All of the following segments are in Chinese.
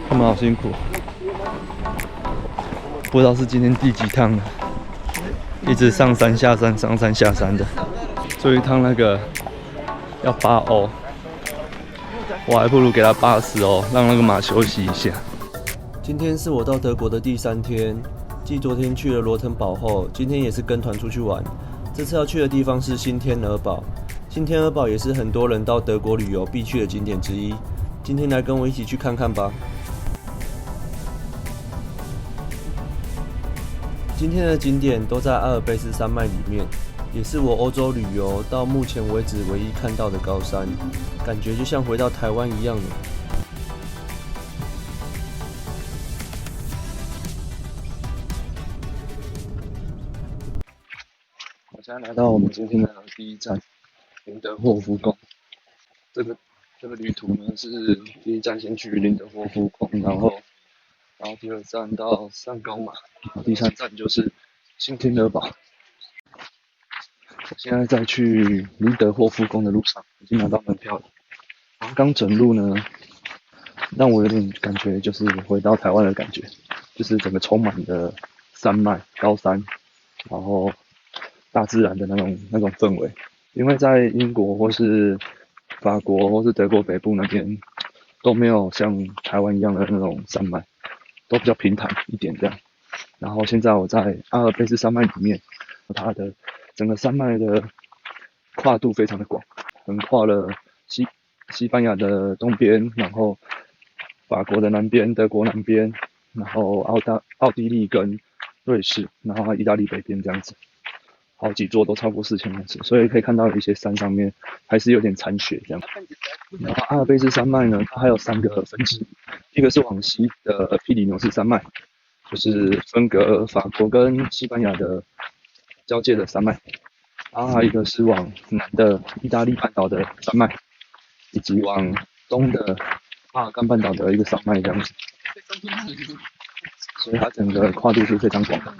他们好辛苦，不知道是今天第几趟了，一直上山下山，上山下山的。最后一趟那个要8欧，我还不如给他80欧，让那个马休息一下。今天是我到德国的第3天，继昨天去了罗滕堡后，今天也是跟团出去玩。这次要去的地方是新天鹅堡。新天鹅堡也是很多人到德国旅游必去的景点之一。今天来跟我一起去看看吧。今天的景点都在阿尔卑斯山脉里面，也是我欧洲旅游到目前为止唯一看到的高山，感觉就像回到台湾一样呢。我现在来到我们今天的第一站林德霍夫宫。这个旅途呢是第一站先去林德霍夫宫，然后第2站到上高马，第3站就是新天鹅堡。我现在在去林德霍夫宫的路上，已经拿到门票了。刚整路呢，让我有点感觉就是回到台湾的感觉，就是整个充满的山脉、高山，然后大自然的那种氛围。因为在英国或是法国或是德国北部那边都没有像台湾一样的那种山脉，都比较平坦一点这样。然后现在我在阿尔卑斯山脉里面，它的整个山脉的跨度非常的广，横跨了西班牙的东边，然后法国的南边，德国南边，然后奥地利跟瑞士，然后意大利北边这样子。好几座都超过4000公尺，所以可以看到一些山上面还是有点残雪这样。然后阿尔卑斯山脉呢，它还有3个分支，一个是往西的皮里牛斯山脉，就是分隔法国跟西班牙的交界的山脉，然后还有一个是往南的意大利半岛的山脉，以及往东的巴尔干半岛的一个山脉这样子。所以它整个跨度是非常广的。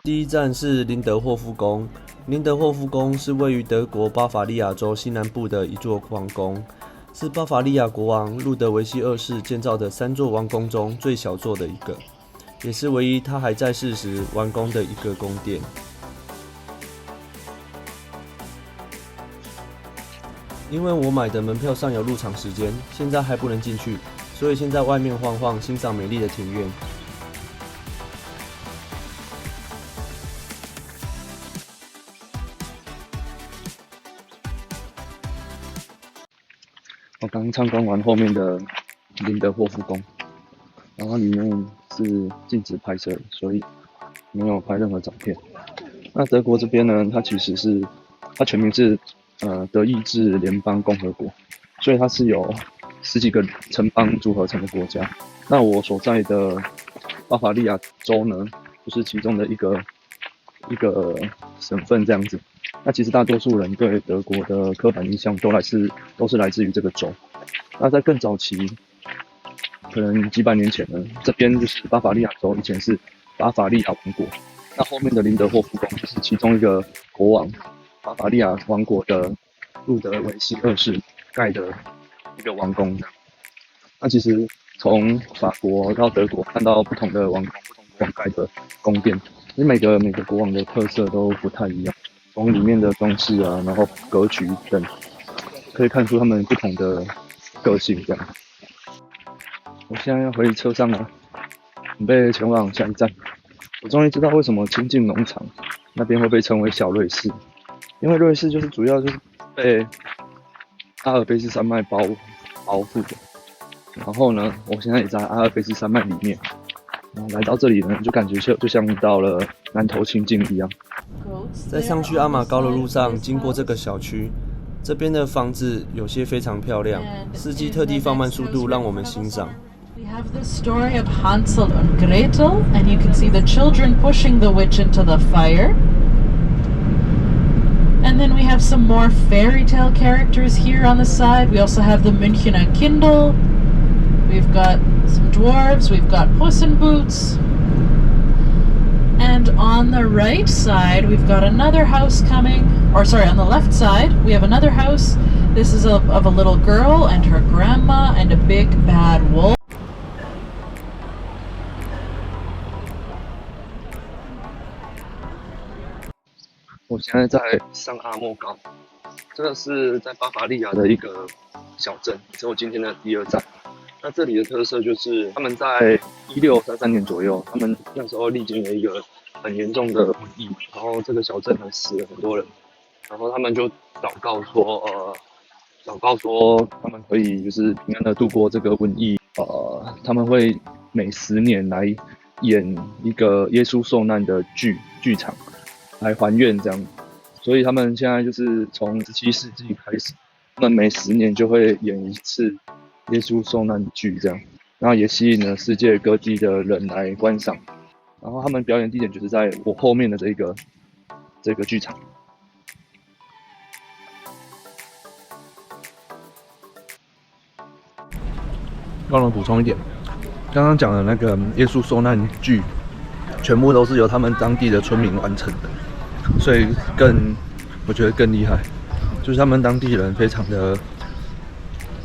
第一站是林德霍夫宫。林德霍夫宫是位于德国巴伐利亚州西南部的一座王宫，是巴伐利亚国王路德维希2世建造的3座王宫中最小座的一个，也是唯一他还在世时完工的一个宫殿。因为我买的门票上有入场时间，现在还不能进去，所以先在外面晃晃，欣赏美丽的庭院。我刚参观完后面的林德霍夫宫，然后里面是禁止拍摄的，所以没有拍任何照片。那德国这边呢，它全名是德意志联邦共和国，所以它是由10几个城邦组合成的国家。那我所在的巴伐利亚州呢，就是其中的一个省份这样子。那其实大多数人对德国的刻板印象都是来自于这个州。那在更早期，可能几百年前呢，这边就是巴伐利亚州，以前是巴伐利亚王国。那后面的林德霍夫宫就是其中一个国王，巴伐利亚王国的路德维希2世盖的一个王宫。那其实从法国到德国看到不同的王宫、不同国王盖的宫殿，其实每个国王的特色都不太一样。从里面的装饰啊，然后格局等，可以看出他们不同的个性。这样，我现在要回车上了，准备前往下一站。我终于知道为什么清境农场那边会被称为小瑞士，因为瑞士主要就是被阿尔卑斯山脉包覆的。然后呢，我现在也在阿尔卑斯山脉里面，然后来到这里呢，就感觉就像到了南投清境一样。在上去阿马高的路上，经过这个小区，这边的房子有些非常漂亮，司机特地放慢速度让我们欣赏。We have the story of Hansel and Gretel, and you can see the children pushing the witch into the fire. And then we have some more fairy tale characters here on the side. We also have the Münchener Kindle. We've got some dwarves. We've got Puss in Boots. And on the right side, we've got another house coming, or sorry, on the left side, we have another house. This is of a little girl and her grandma and a big bad wolf. 我现在在上阿莫高，这个是在巴伐利亚的一个小镇，是我今天的第2站。那这里的特色就是他们在1633年左右，他们那时候历经了一个很严重的瘟疫，然后这个小镇死了很多人，然后他们就祷告说他们可以就是平安的度过这个瘟疫。他们会每10年来演一个耶稣受难的剧场来还愿这样，所以他们现在就是从17世纪开始，他们每10年就会演一次耶稣受难剧这样，然后也吸引了世界各地的人来观赏。然后他们表演地点就是在我后面的这个剧场。帮我补充一点，刚刚讲的那个耶稣受难剧，全部都是由他们当地的村民完成的，所以我觉得更厉害，就是他们当地人非常的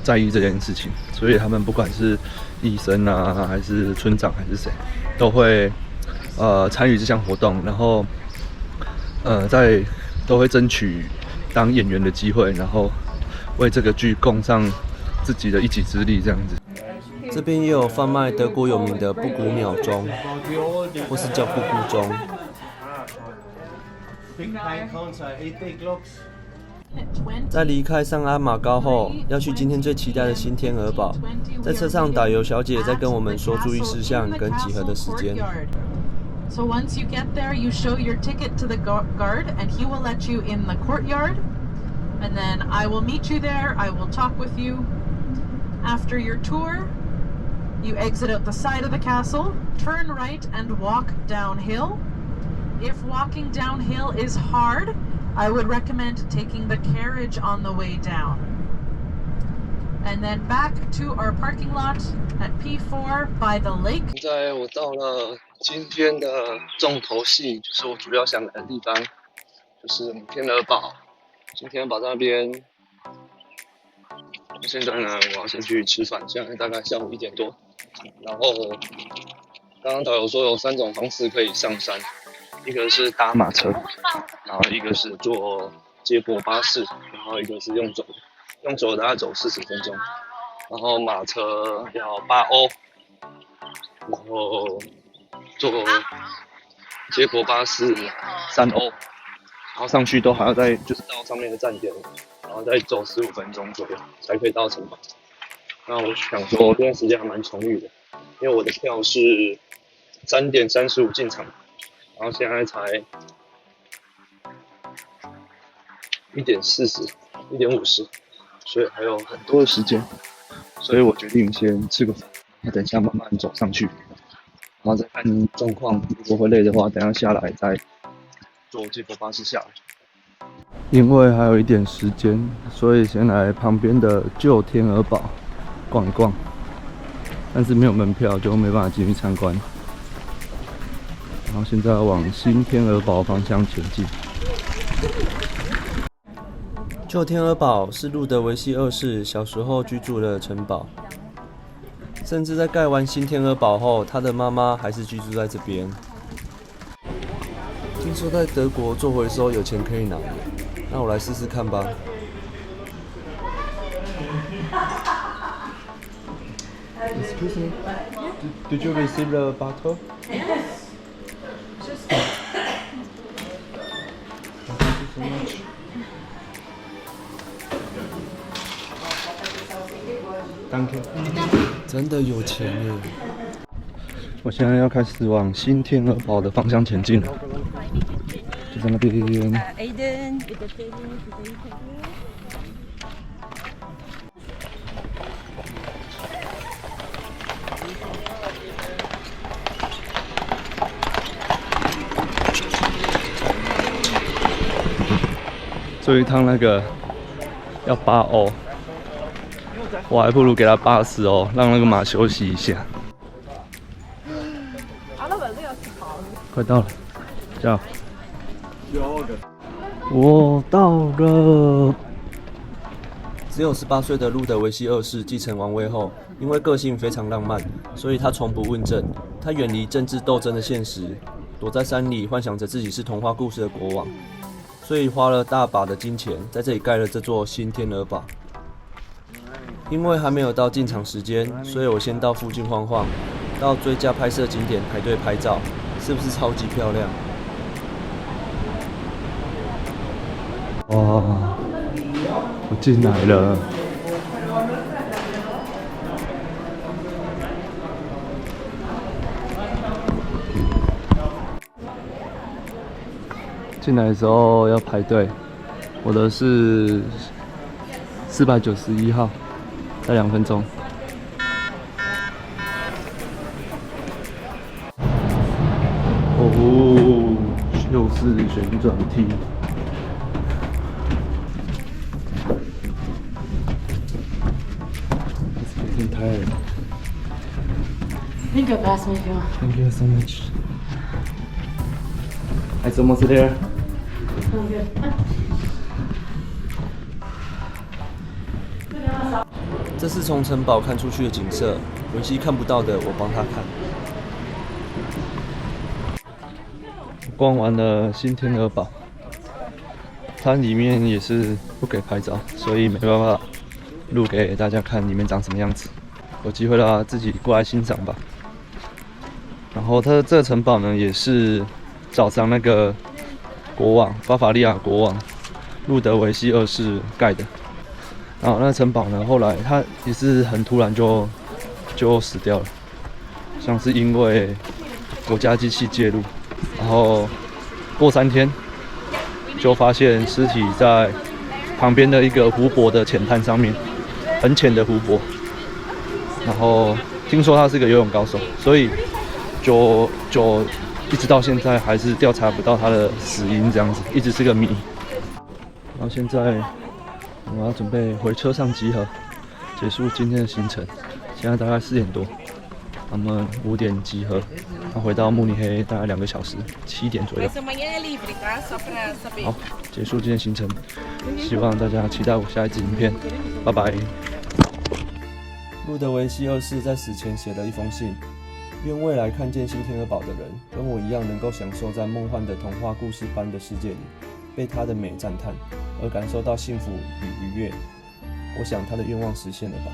在意这件事情，所以他们不管是医生啊，还是村长，还是谁，都会参与这项活动，然后都会争取当演员的机会，然后为这个剧贡上自己的一己之力，这样子。这边也有贩卖德国有名的布谷鸟钟，或是叫布谷钟。在离开上阿马高后，要去今天最期待的新天鹅堡。在车上，导游小姐在跟我们说注意事项跟集合的时间。So once you get there, you show your ticket to the guard, and he will let you in the courtyard. And then I will meet you there. I will talk with you. After your tour, you exit out the side of the castle, turn right and walk downhill. If walking downhill is hard, I would recommend taking the carriage on the way down. And then back to our parking lot at P4 by the lake. 现在我到了今天的重头戏，就是我主要想来的地方，就是天鹅堡。今天堡那边，现在呢，我要先去吃饭，现在大概下午1点多。然后刚刚导游说有3种方式可以上山，一个是搭马车，然后一个是坐接驳巴士，然后一个是用走的，用走的大概走40分钟，然后马车要8欧，然后坐接驳巴士3欧，然后上去都还要再就是到上面的站点，然后再走15分钟左右才可以到城堡。那我想说，这段时间还蛮充裕的，因为我的票是3点35进场，然后现在才1点40、1点50，所以还有很多的时间，所以我决定先吃个饭，那等一下慢慢走上去，然后再看状况，如果会累的话，等一下下来再坐接驳巴士下来。因为还有一点时间，所以先来旁边的旧天鹅堡逛一逛，但是没有门票就没办法进去参观。然后现在要往新天鹅堡方向前进。旧天鹅堡是路德维希2世小时候居住的城堡，甚至在盖完新天鹅堡后，他的妈妈还是居住在这边。听说在德国做回收有钱可以拿，那我来试试看吧。Excuse me. Did you receive the bottle? Yes. Thank you so much. 真的有钱耶！我现在要开始往新天鹅堡的方向前进了，就在那边。Aiden.坐一趟那个要8欧，我还不如给他80欧，让那个马休息一下。快到了，叫。我到了。只有18岁的路德维希二世继承王位后，因为个性非常浪漫，所以他从不问政。他远离政治斗争的现实，躲在山里幻想着自己是童话故事的国王，所以花了大把的金钱在这里盖了这座新天鹅堡。因为还没有到进场时间，所以我先到附近晃晃，到最佳拍摄景点排队拍照，是不是超级漂亮？哇！我进来了。进来的时候要排队，我的是491号，再2分钟。哦，又是旋转梯。It's getting tired. You can go past me if you want. Thank you so much. It's almost there. I'm good. 这是从城堡看出去的景色，维希看不到的，我帮他看。逛完了新天鹅堡，它里面也是不给拍照，所以没办法录给大家看里面长什么样子。有机会的话自己过来欣赏吧。然后它这个城堡呢，也是早上那个国王巴伐利亚国王路德维希二世盖的。然后那个城堡呢，后来它也是很突然就死掉了，像是因为国家机器介入，然后过3天就发现尸体在旁边的一个湖泊的浅滩上面，很浅的湖泊。然后听说他是个游泳高手，所以就一直到现在还是调查不到他的死因，这样子一直是个谜。然后现在我要准备回车上集合，结束今天的行程。现在大概4点多，我们5点集合，然后回到慕尼黑大概2个小时，7点左右。好，结束今天行程，希望大家期待我下一支影片，拜拜。路德维希二世在死前写了一封信，愿未来看见新天鹅堡的人，跟我一样能够享受在梦幻的童话故事般的世界里，被它的美赞叹，而感受到幸福与愉悦。我想他的愿望实现了吧。